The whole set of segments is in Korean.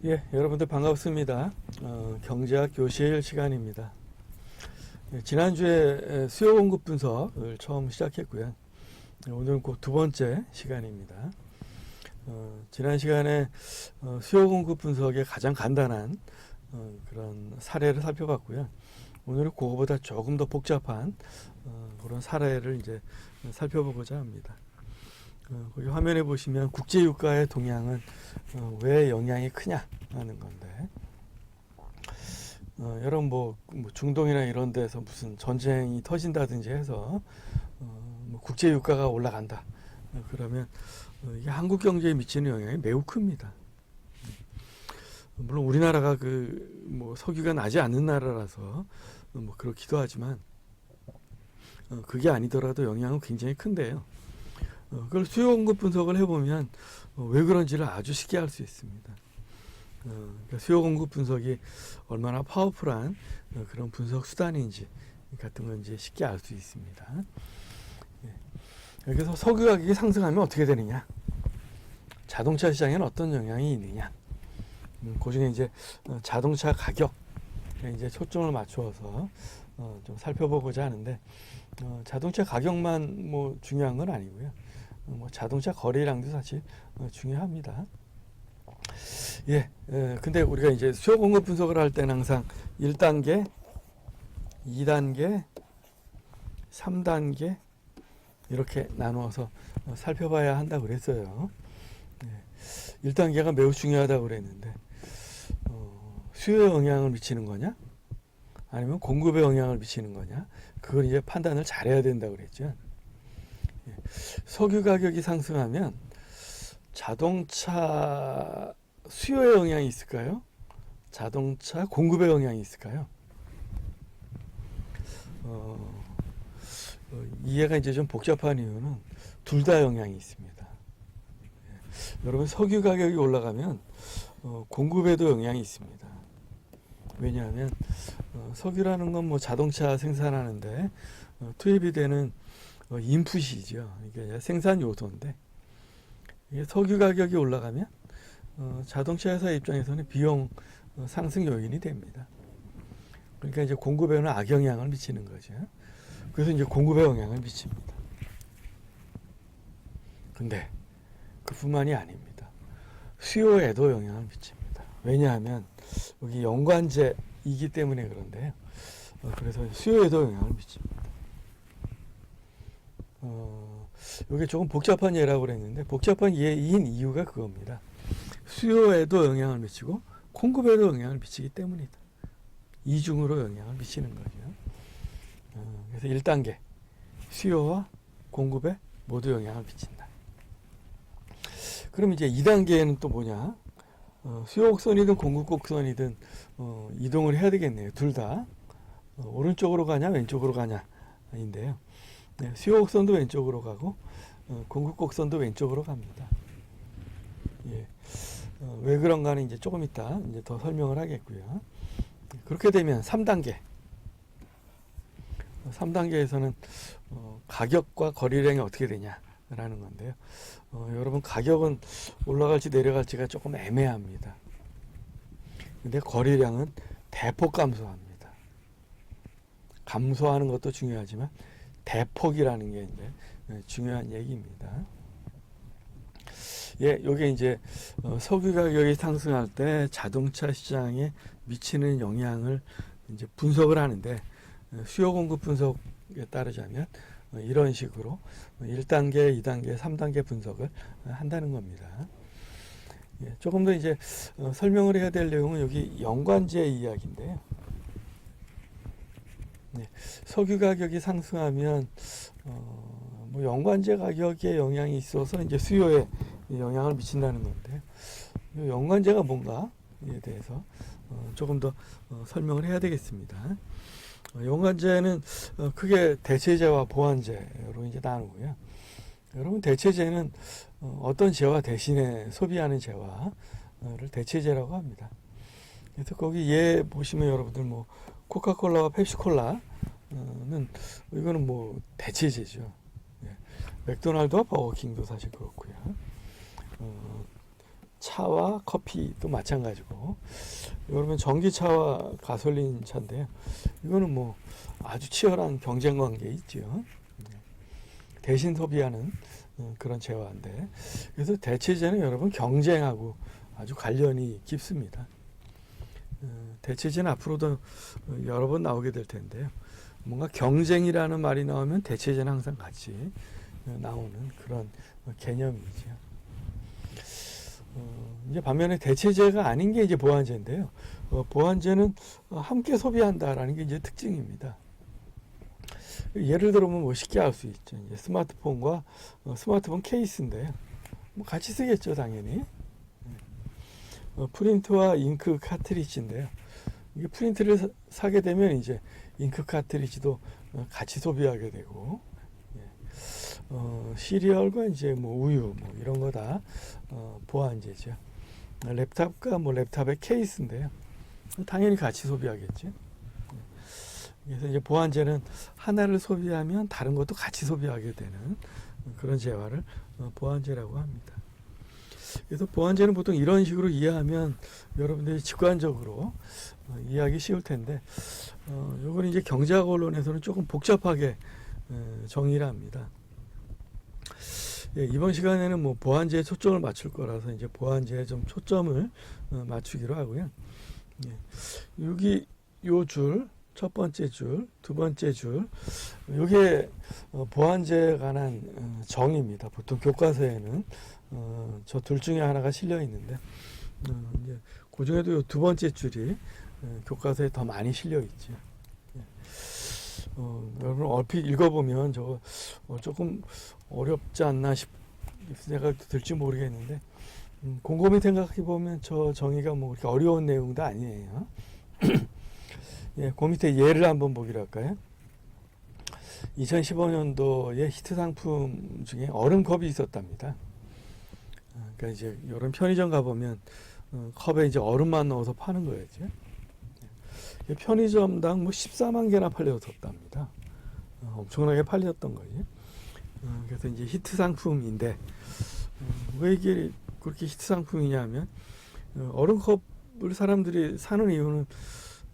예, 여러분들 반갑습니다. 경제학 교실 시간입니다. 예, 지난주에 수요 공급 분석을 처음 시작했고요. 오늘은 곧 두 번째 시간입니다. 지난 시간에 수요 공급 분석의 가장 간단한 그런 사례를 살펴봤고요. 오늘은 그거보다 조금 더 복잡한 그런 사례를 이제 살펴보고자 합니다. 거기 화면에 보시면 국제유가의 동향은 왜 영향이 크냐 하는 건데, 여러분 뭐 중동이나 이런 데서 무슨 전쟁이 터진다든지 해서 뭐 국제유가가 올라간다 그러면 이게 한국 경제에 미치는 영향이 매우 큽니다. 물론 우리나라가 뭐 석유가 나지 않는 나라라서 뭐 그렇기도 하지만 그게 아니더라도 영향은 굉장히 큰데요. 그걸 수요 공급 분석을 해보면 왜 그런지를 아주 쉽게 알 수 있습니다. 그러니까 수요 공급 분석이 얼마나 파워풀한 그런 분석 수단인지 같은 건지 쉽게 알 수 있습니다. 그래서 석유 가격이 상승하면 어떻게 되느냐? 자동차 시장에는 어떤 영향이 있느냐? 그 중에 이제 자동차 가격에 이제 초점을 맞추어서 좀 살펴보고자 하는데, 자동차 가격만 뭐 중요한 건 아니고요. 뭐 자동차 거래량도 사실 중요합니다. 근데 우리가 이제 수요 공급 분석을 할 때는 항상 1단계, 2단계, 3단계 이렇게 나누어서 살펴봐야 한다고 그랬어요. 1단계가 매우 중요하다고 그랬는데, 수요에 영향을 미치는 거냐? 아니면 공급에 영향을 미치는 거냐? 그걸 이제 판단을 잘해야 된다고 그랬죠. 석유 가격이 상승하면 자동차 수요에 영향이 있을까요? 자동차 공급에 영향이 있을까요? 이해가 이제 좀 복잡한 이유는 둘 다 영향이 있습니다. 여러분, 석유 가격이 올라가면 공급에도 영향이 있습니다. 왜냐하면 석유라는 건 뭐 자동차 생산하는데 투입이 되는 인풋이죠. 이게 생산 요소인데, 이게 석유 가격이 올라가면 자동차 회사 입장에서는 비용 상승 요인이 됩니다. 그러니까 이제 공급에는 악영향을 미치는 거죠. 그래서 이제 공급에 영향을 미칩니다. 근데 그뿐만이 아닙니다. 수요에도 영향을 미칩니다. 왜냐하면 여기 연관제이기 때문에 그런데요. 그래서 수요에도 영향을 미칩니다. 이게 조금 복잡한 예라고 그랬는데, 복잡한 예인 이유가 그겁니다. 수요에도 영향을 미치고 공급에도 영향을 미치기 때문이다. 이중으로 영향을 미치는 거죠. 그래서 1단계 수요와 공급에 모두 영향을 미친다. 그럼 이제 2단계에는 또 뭐냐? 수요 곡선이든 공급 곡선이든 이동을 해야 되겠네요. 둘 다 오른쪽으로 가냐 왼쪽으로 가냐인데요. 수요 곡선도 왼쪽으로 가고 공급 곡선도 왼쪽으로 갑니다. 왜 그런가는 이제 조금 이따 이제 더 설명을 하겠고요. 그렇게 되면 3단계에서는 가격과 거래량이 어떻게 되냐라는 건데요. 여러분, 가격은 올라갈지 내려갈지가 조금 애매합니다. 근데 거래량은 대폭 감소합니다. 감소하는 것도 중요하지만 대폭이라는 게 이제 중요한 얘기입니다. 요게 이제 석유 가격이 상승할 때 자동차 시장에 미치는 영향을 이제 분석을 하는데, 수요 공급 분석에 따르자면 이런 식으로 1단계, 2단계, 3단계 분석을 한다는 겁니다. 조금 더 이제 설명을 해야 될 내용은 여기 연관제 이야기인데요. 석유 가격이 상승하면 뭐 연관제 가격에 영향이 있어서 이제 수요에 영향을 미친다는 건데, 연관제가 뭔가에 대해서 조금 더 설명을 해야 되겠습니다. 연관제는 크게 대체제와 보완제로 이제 나누고요. 여러분, 대체제는 어떤 재화 대신에 소비하는 재화를 대체제라고 합니다. 그래서 거기 보시면 여러분들 뭐 코카콜라와 펩시콜라는 이거는 뭐 대체제죠. 맥도날드와 버거킹도 사실 그렇고요. 차와 커피도 마찬가지고, 그러면 전기차와 가솔린 차인데요. 이거는 뭐 아주 치열한 경쟁 관계에 있죠. 대신 소비하는 그런 재화인데, 그래서 대체제는 여러분 경쟁하고 아주 관련이 깊습니다. 대체제는 앞으로도 여러 번 나오게 될 텐데요. 뭔가 경쟁이라는 말이 나오면 대체제는 항상 같이 나오는 그런 개념이죠. 이제 반면에 대체제가 아닌 게 이제 보완제인데요. 보완제는 함께 소비한다라는 게 이제 특징입니다. 예를 들어보면 뭐 쉽게 알 수 있죠. 이제 스마트폰과 스마트폰 케이스인데요. 뭐 같이 쓰겠죠, 당연히. 프린트와 잉크 카트리지인데요. 이게 프린트를 사게 되면 이제 잉크 카트리지도 같이 소비하게 되고, 시리얼과 이제 뭐 우유 뭐 이런 거 다 보완제죠. 랩탑과 뭐 랩탑의 케이스인데요. 당연히 같이 소비하겠죠. 그래서 이제 보완제는 하나를 소비하면 다른 것도 같이 소비하게 되는 그런 재화를 보완제라고 합니다. 그래서 보완제는 보통 이런 식으로 이해하면 여러분들이 직관적으로 이해하기 쉬울 텐데, 요거는 이제 경제학 언론에서는 조금 복잡하게 정의를 합니다. 이번 시간에는 뭐 보완제에 초점을 맞출 거라서 이제 보완제에 좀 초점을 맞추기로 하고요. 여기 요 줄, 첫 번째 줄, 두 번째 줄, 요게 보완제에 관한 정의입니다. 보통 교과서에는 저 둘 중에 하나가 실려 있는데, 이제 그 중에도 요 두 번째 줄이 교과서에 더 많이 실려 있죠. 여러분 얼핏 읽어보면 저거 조금 어렵지 않나 싶은 생각도 들지 모르겠는데, 곰곰이 생각해보면 저 정의가 뭐 그렇게 어려운 내용도 아니에요. 예, 그 밑에 예를 한번 보기로 할까요? 2015년도에 히트 상품 중에 얼음컵이 있었답니다. 그러니까 이제 이런 편의점 가보면 컵에 이제 얼음만 넣어서 파는 거였죠. 편의점당 뭐 14만 개나 팔렸었답니다. 엄청나게 팔렸던 거지. 그래서 이제 히트 상품인데, 왜 이게 그렇게 히트 상품이냐면, 얼음컵을 사람들이 사는 이유는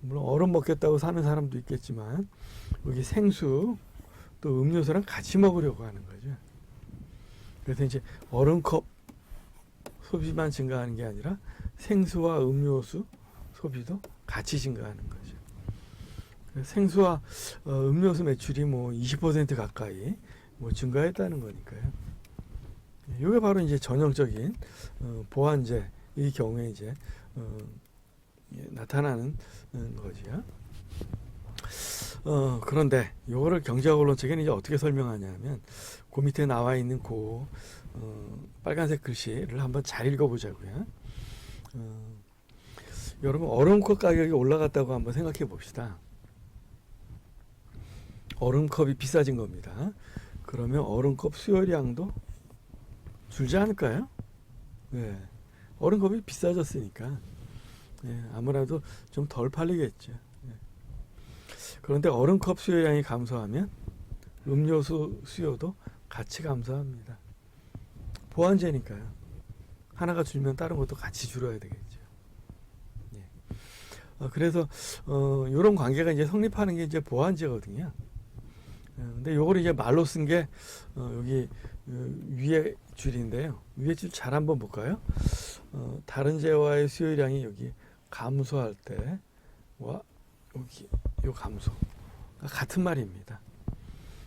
물론 얼음 먹겠다고 사는 사람도 있겠지만, 여기 생수 또 음료수랑 같이 먹으려고 하는 거죠. 그래서 이제 얼음컵 소비만 증가하는 게 아니라 생수와 음료수 소비도 같이 증가하는 거죠. 생수와 음료수 매출이 뭐 20% 가까이 뭐 증가했다는 거니까요. 이게 바로 이제 전형적인 보완제의 경우에 이제 나타나는 거지요. 그런데 이거를 경제학 언론 측에는 이제 어떻게 설명하냐면, 그 밑에 나와 있는 그 빨간색 글씨를 한번 잘 읽어보자고요. 여러분 얼음컵 가격이 올라갔다고 한번 생각해 봅시다. 얼음컵이 비싸진 겁니다. 그러면 얼음컵 수요량도 줄지 않을까요? 네. 얼음컵이 비싸졌으니까 아무래도 좀 덜 팔리겠죠. 그런데 얼음컵 수요량이 감소하면 음료수 수요도 같이 감소합니다. 보완제니까요. 하나가 줄면 다른 것도 같이 줄어야 되겠죠. 그래서 이런 관계가 이제 성립하는 게 이제 보완제거든요. 근데 요걸 이제 말로 쓴 게 여기 위에 줄인데요. 위에 줄 잘 한번 볼까요? 다른 재화의 수요량이 여기 감소할 때와 여기 요 감소 같은 말입니다.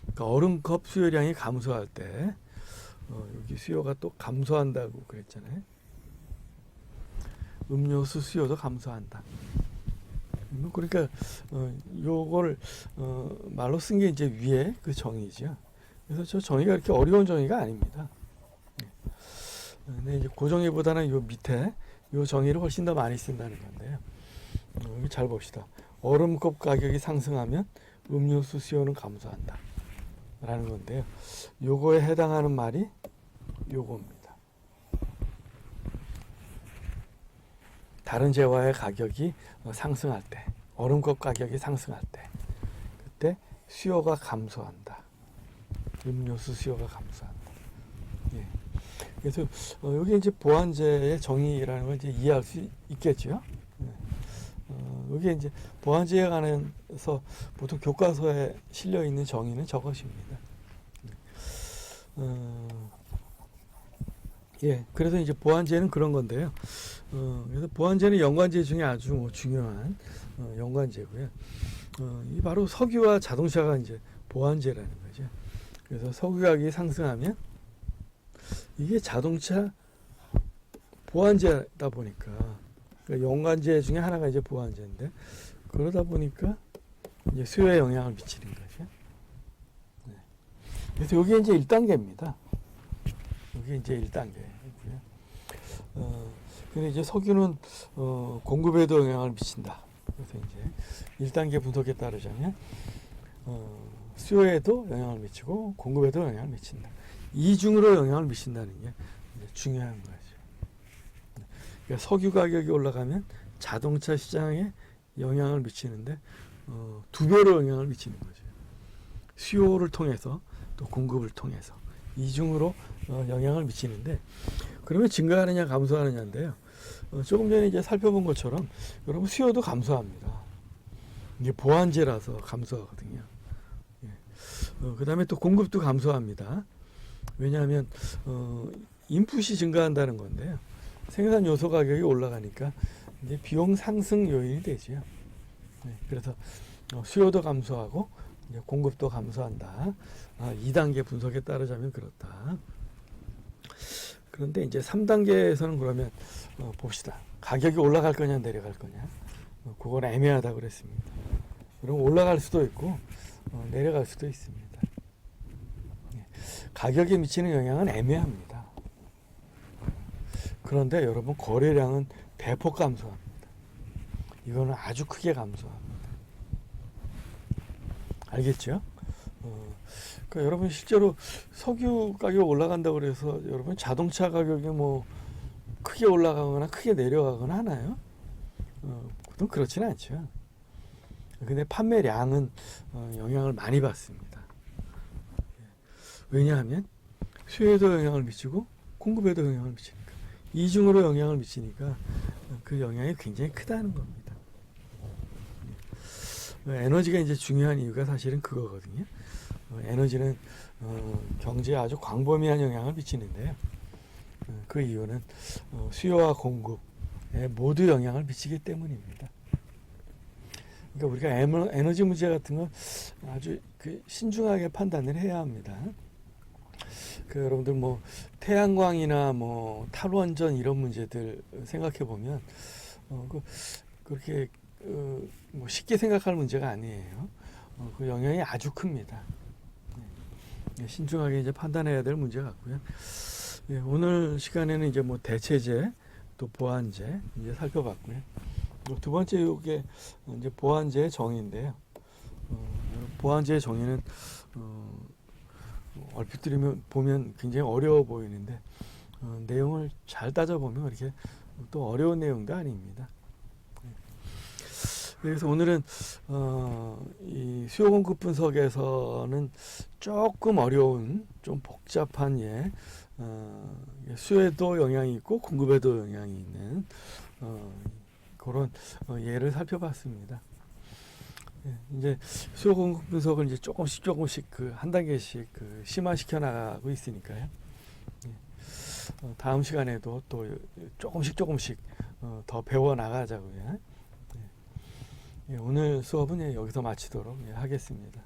그러니까 얼음컵 수요량이 감소할 때 여기 수요가 또 감소한다고 그랬잖아요. 음료수 수요도 감소한다. 그러니까 요걸 말로 쓴 게 이제 위에 그 정의죠. 그래서 저 정의가 이렇게 어려운 정의가 아닙니다. 근데 이제 그 정의보다는 요 밑에 요 정의를 훨씬 더 많이 쓴다는 건데요. 여기 잘 봅시다. 얼음컵 가격이 상승하면 음료수 수요는 감소한다 라는 건데요. 요거에 해당하는 말이 요겁니다. 다른 재화의 가격이 상승할 때, 얼음컵 가격이 상승할 때, 그때 수요가 감소한다. 음료수 수요가 감소한다. 예. 그래서 여기 이제 보완제의 정의라는 걸 이제 이해할 수 있겠죠. 여기 이제 보완제에 관해서 보통 교과서에 실려 있는 정의는 저것입니다. 예, 그래서 이제 보완제는 그런 건데요. 그래서 보완제는 연관제 중에 아주 뭐 중요한 연관제고요. 이 바로 석유와 자동차가 이제 보완제라는 거죠. 그래서 석유 가격이 상승하면 이게 자동차 보완제다 보니까 그러니까 연관제 중에 하나가 이제 보완제인데 그러다 보니까 이제 수요에 영향을 미치는 거죠. 네. 그래서 여기 이제 1단계입니다. 여기 이제 1단계고요. 근데 이제 석유는 공급에도 영향을 미친다. 그래서 이제 1단계 분석에 따르자면 수요에도 영향을 미치고 공급에도 영향을 미친다. 이중으로 영향을 미친다는 게 중요한 거죠. 그러니까 석유 가격이 올라가면 자동차 시장에 영향을 미치는데 2배로 영향을 미치는 거죠. 수요를 통해서 또 공급을 통해서 이중으로 영향을 미치는데 그러면 증가하느냐 감소하느냐인데요. 조금 전에 이제 살펴본 것처럼 여러분 수요도 감소합니다. 이게 보완제라서 감소하거든요. 예. 그 다음에 또 공급도 감소합니다. 왜냐하면 인풋이 증가한다는 건데요. 생산 요소 가격이 올라가니까 이제 비용 상승 요인이 되죠. 네, 그래서 수요도 감소하고 이제 공급도 감소한다. 2단계 분석에 따르자면 그렇다. 그런데 이제 3단계에서는 그러면 봅시다. 가격이 올라갈 거냐 내려갈 거냐. 그건 애매하다고 그랬습니다. 그럼 올라갈 수도 있고 내려갈 수도 있습니다. 가격에 미치는 영향은 애매합니다. 그런데 여러분 거래량은 대폭 감소합니다. 이거는 아주 크게 감소합니다. 알겠죠? 그러니까 여러분 실제로 석유 가격 올라간다고 그래서 여러분 자동차 가격이 뭐 크게 올라가거나 크게 내려가거나 하나요? 보통 그렇지는 않죠. 근데 판매량은 영향을 많이 받습니다. 왜냐하면 수요에도 영향을 미치고 공급에도 영향을 미치니까 이중으로 영향을 미치니까 그 영향이 굉장히 크다는 겁니다. 에너지가 이제 중요한 이유가 사실은 그거거든요. 에너지는 경제에 아주 광범위한 영향을 미치는데요. 그 이유는 수요와 공급에 모두 영향을 미치기 때문입니다. 그러니까 우리가 에너지 문제 같은 건 아주 신중하게 판단을 해야 합니다. 여러분들 뭐 태양광이나 뭐 탈원전 이런 문제들 생각해 보면 그렇게 뭐 쉽게 생각할 문제가 아니에요. 그 영향이 아주 큽니다. 신중하게 이제 판단해야 될 문제 같고요. 예, 오늘 시간에는 이제 뭐 대체제 또 보완제 이제 살펴봤고요. 두 번째 이게 이제 보완제의 정의인데요. 보완제의 정의는 얼핏 들으면 보면 굉장히 어려워 보이는데 내용을 잘 따져보면 그렇게 또 어려운 내용도 아닙니다. 그래서 오늘은 이 수요 공급 분석에서는 조금 어려운 좀 복잡한 수요에도 영향이 있고 공급에도 영향이 있는 그런 예를 살펴봤습니다. 이제 수요 공급 분석을 이제 조금씩 한 단계씩 심화시켜 나가고 있으니까요. 다음 시간에도 또 조금씩 더 배워 나가자고요. 오늘 수업은 여기서 마치도록 하겠습니다.